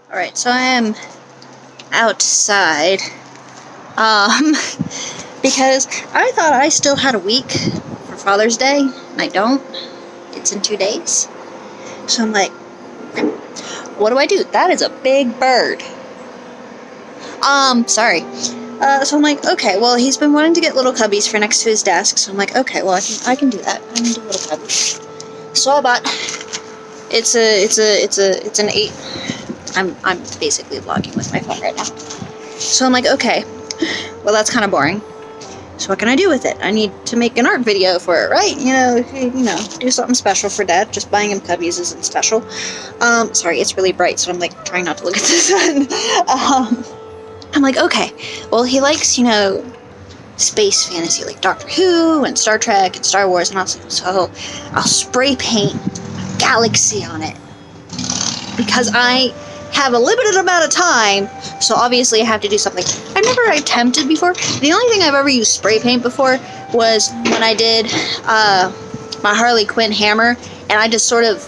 Alright, so I am outside, because I thought I still had a week for Father's Day, and I don't. It's in 2 days. So I'm like, what do I do? That is a big bird. Sorry. So I'm like, okay, well, he's been wanting to get little cubbies for next to his desk, so I'm like, okay, well, I can do that. I can do little cubbies. So I bought, it's an 8, I'm basically vlogging with my phone right now. So I'm like, okay, well, that's kind of boring. So what can I do with it? I need to make an art video for it, right? You know, do something special for Dad. Just buying him cubbies isn't special. Sorry, it's really bright, so I'm like trying not to look at the sun. I'm like, okay, well, he likes, space fantasy, like Doctor Who and Star Trek and Star Wars, and so I'll spray paint a galaxy on it. Because I have a limited amount of time, so obviously I have to do something I've never attempted before. The only thing I've ever used spray paint before was when I did my Harley Quinn hammer, and I just sort of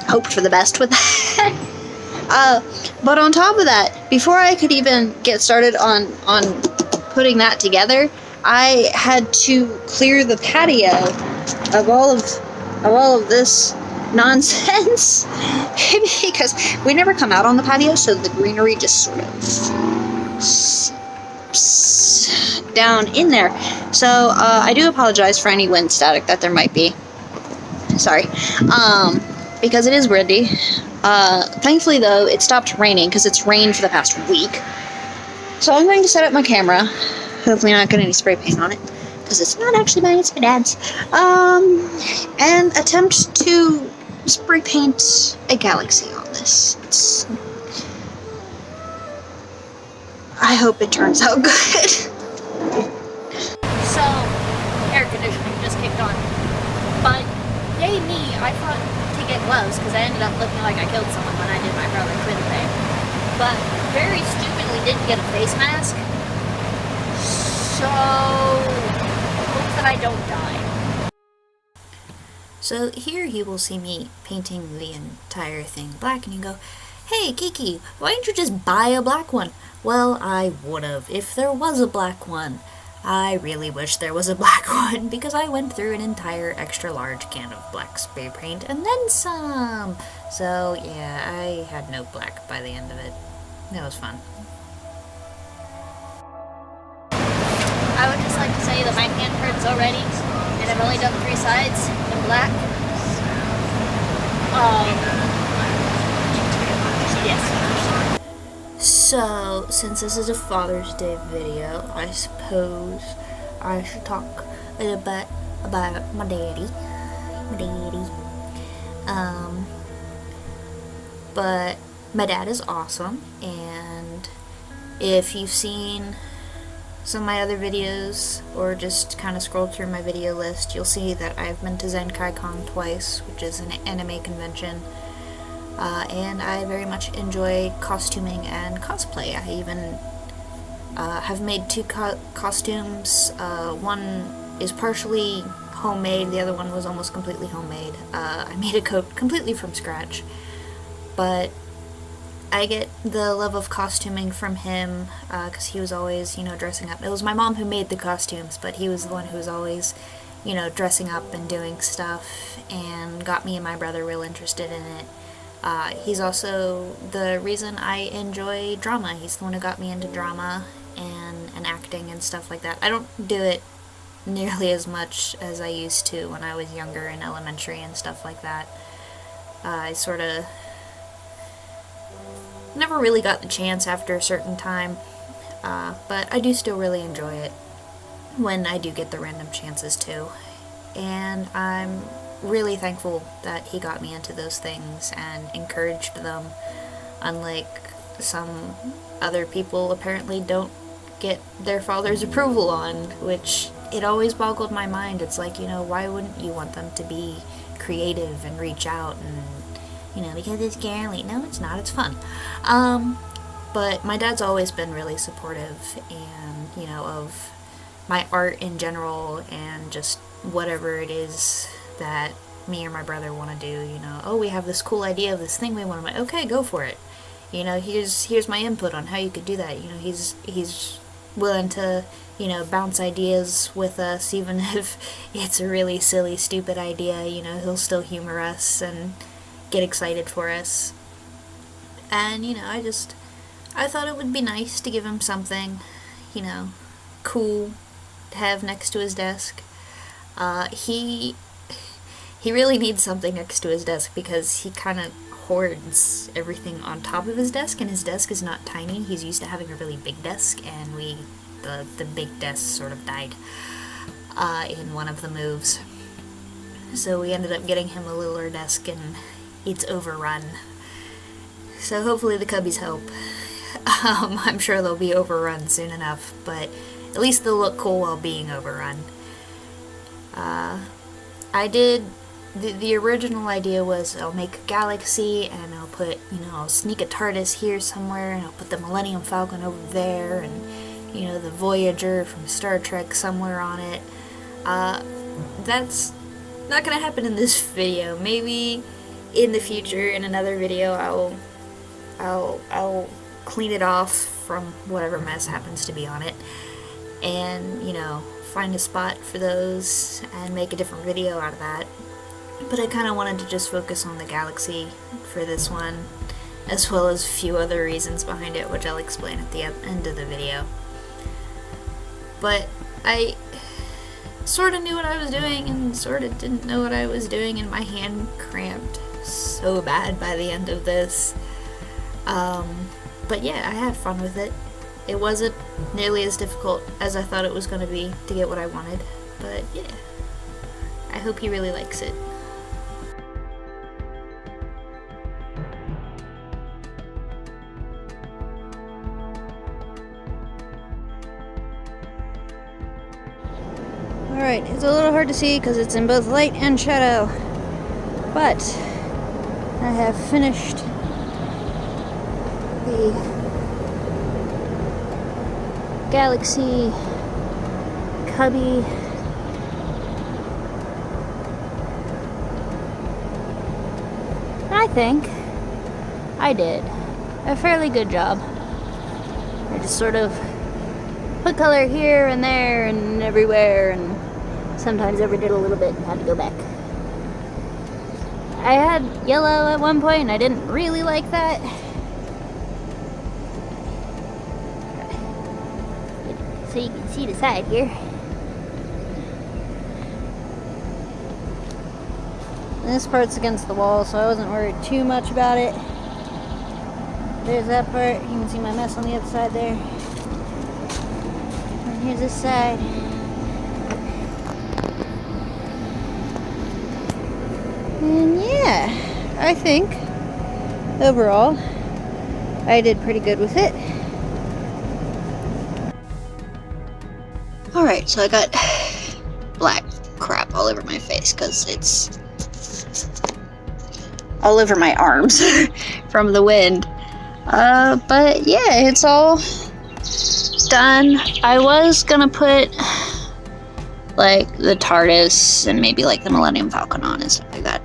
hoped for the best with that. But on top of that, before I could even get started on putting that together, I had to clear the patio of all of this nonsense because we never come out on the patio, so the greenery just sort of seeps down in there. So I do apologize for any wind static that there might be. Sorry. Because it is windy. Thankfully, though, it stopped raining because it's rained for the past week. So I'm going to set up my camera. Hopefully not get any spray paint on it, because it's not actually mine, it's my dad's. And attempt to spray paint a galaxy on this. I hope it turns out good. So, air conditioning just kicked on. But, yay me, I thought to get gloves, because I ended up looking like I killed someone when I did my Harley Quinn thing. But, very stupidly didn't get a face mask. So, hope that I don't die. So here you will see me painting the entire thing black, and you go, hey Kiki, why didn't you just buy a black one? Well, I would've if there was a black one. I really wish there was a black one, because I went through an entire extra large can of black spray paint and then some. So yeah, I had no black by the end of it. That was fun. I would just like to say that my hand hurts already, and I've only done 3 sides in black. Yes. So, since this is a Father's Day video, I suppose I should talk a little bit about my daddy. But my dad is awesome, and if you've seen some of my other videos, or just kind of scroll through my video list, you'll see that I've been to Zenkai-Con twice, which is an anime convention, and I very much enjoy costuming and cosplay. I even have made 2 costumes. One is partially homemade, the other one was almost completely homemade. I made a coat completely from scratch, but I get the love of costuming from him, because he was always, dressing up. It was my mom who made the costumes, but he was the one who was always, dressing up and doing stuff, and got me and my brother real interested in it. He's also the reason I enjoy drama. He's the one who got me into drama and acting and stuff like that. I don't do it nearly as much as I used to when I was younger in elementary and stuff like that. I sort of never really got the chance after a certain time, but I do still really enjoy it when I do get the random chances to, and I'm really thankful that he got me into those things and encouraged them, unlike some other people apparently don't get their father's approval on, which it always boggled my mind. It's like, why wouldn't you want them to be creative and reach out and because it's girly. No, it's not. It's fun. But my dad's always been really supportive, and, of my art in general, and just whatever it is that me or my brother want to do, oh, we have this cool idea of this thing we want to make. Okay, go for it. you know, here's my input on how you could do that. You know, he's willing to, you know, bounce ideas with us, even if it's a really silly, stupid idea. You know, he'll still humor us and get excited for us. And, you know, I thought it would be nice to give him something, you know, cool to have next to his desk. He really needs something next to his desk because he kind of hoards everything on top of his desk, and his desk is not tiny. He's used to having a really big desk, and the big desk sort of died in one of the moves. So we ended up getting him a littler desk, and it's overrun. So hopefully the Cubbies help. I'm sure they'll be overrun soon enough, but at least they'll look cool while being overrun. I did, the original idea was I'll make a galaxy, and I'll put, you know, I'll sneak a TARDIS here somewhere, and I'll put the Millennium Falcon over there, and, you know, the Voyager from Star Trek somewhere on it. That's not gonna happen in this video. Maybe in the future, in another video, I'll clean it off from whatever mess happens to be on it, and, you know, find a spot for those and make a different video out of that. But I kind of wanted to just focus on the galaxy for this one, as well as a few other reasons behind it, which I'll explain at the end of the video. But I sort of knew what I was doing and sort of didn't know what I was doing, and my hand cramped so bad by the end of this. But yeah, I had fun with it. It wasn't nearly as difficult as I thought it was going to be to get what I wanted, but yeah, I hope he really likes it. Alright, it's a little hard to see because it's in both light and shadow, but I have finished the Galaxy Cubby. I think I did a fairly good job. I just sort of put color here and there and everywhere, and sometimes overdid a little bit and had to go back. I had yellow at one point and I didn't really like that. So you can see the side here. This part's against the wall, so I wasn't worried too much about it. There's that part. You can see my mess on the other side there. And here's this side. And yeah, I think overall I did pretty good with it. Alright, so I got black crap all over my face because it's all over my arms from the wind. But yeah, it's all done. I was gonna put like the TARDIS and maybe like the Millennium Falcon on and stuff like that.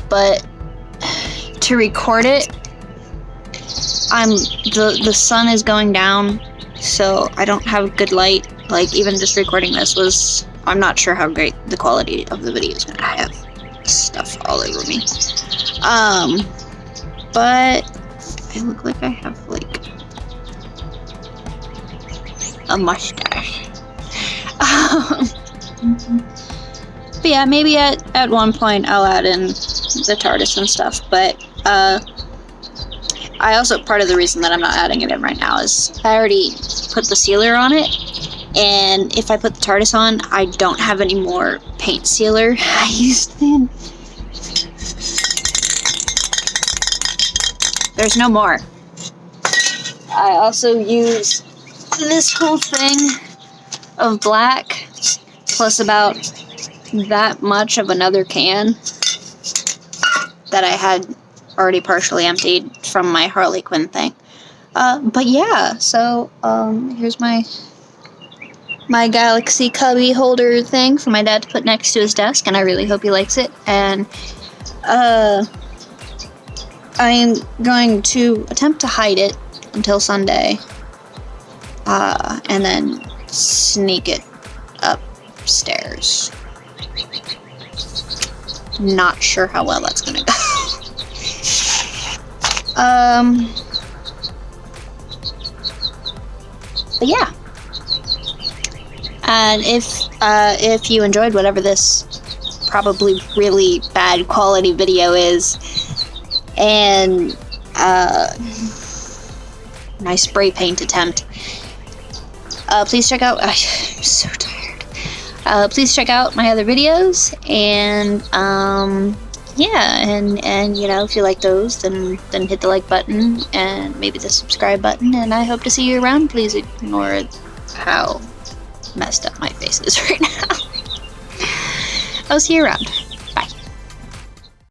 But to record it, the sun is going down, so I don't have good light. Like, even just recording this was, I'm not sure how great the quality of the video is gonna have stuff all over me. But I look like I have like a mustache. But yeah, maybe at one point I'll add in the TARDIS and stuff, but I also, part of the reason that I'm not adding it in right now is I already put the sealer on it, and if I put the TARDIS on, I don't have any more paint sealer. I used then. There's no more. I also use this whole thing of black, plus about that much of another can that I had already partially emptied from my Harley Quinn thing. But yeah, so here's my Galaxy Cubby holder thing for my dad to put next to his desk, and I really hope he likes it. And I'm going to attempt to hide it until Sunday, and then sneak it upstairs. Not sure how well that's gonna go. But yeah. And if you enjoyed whatever this probably really bad quality video is, and my spray paint attempt, please check out. I'm so tired. Please check out my other videos, and yeah, and you know, if you like those, then hit the like button and maybe the subscribe button, and I hope to see you around. Please ignore how messed up my face is right now. I'll see you around.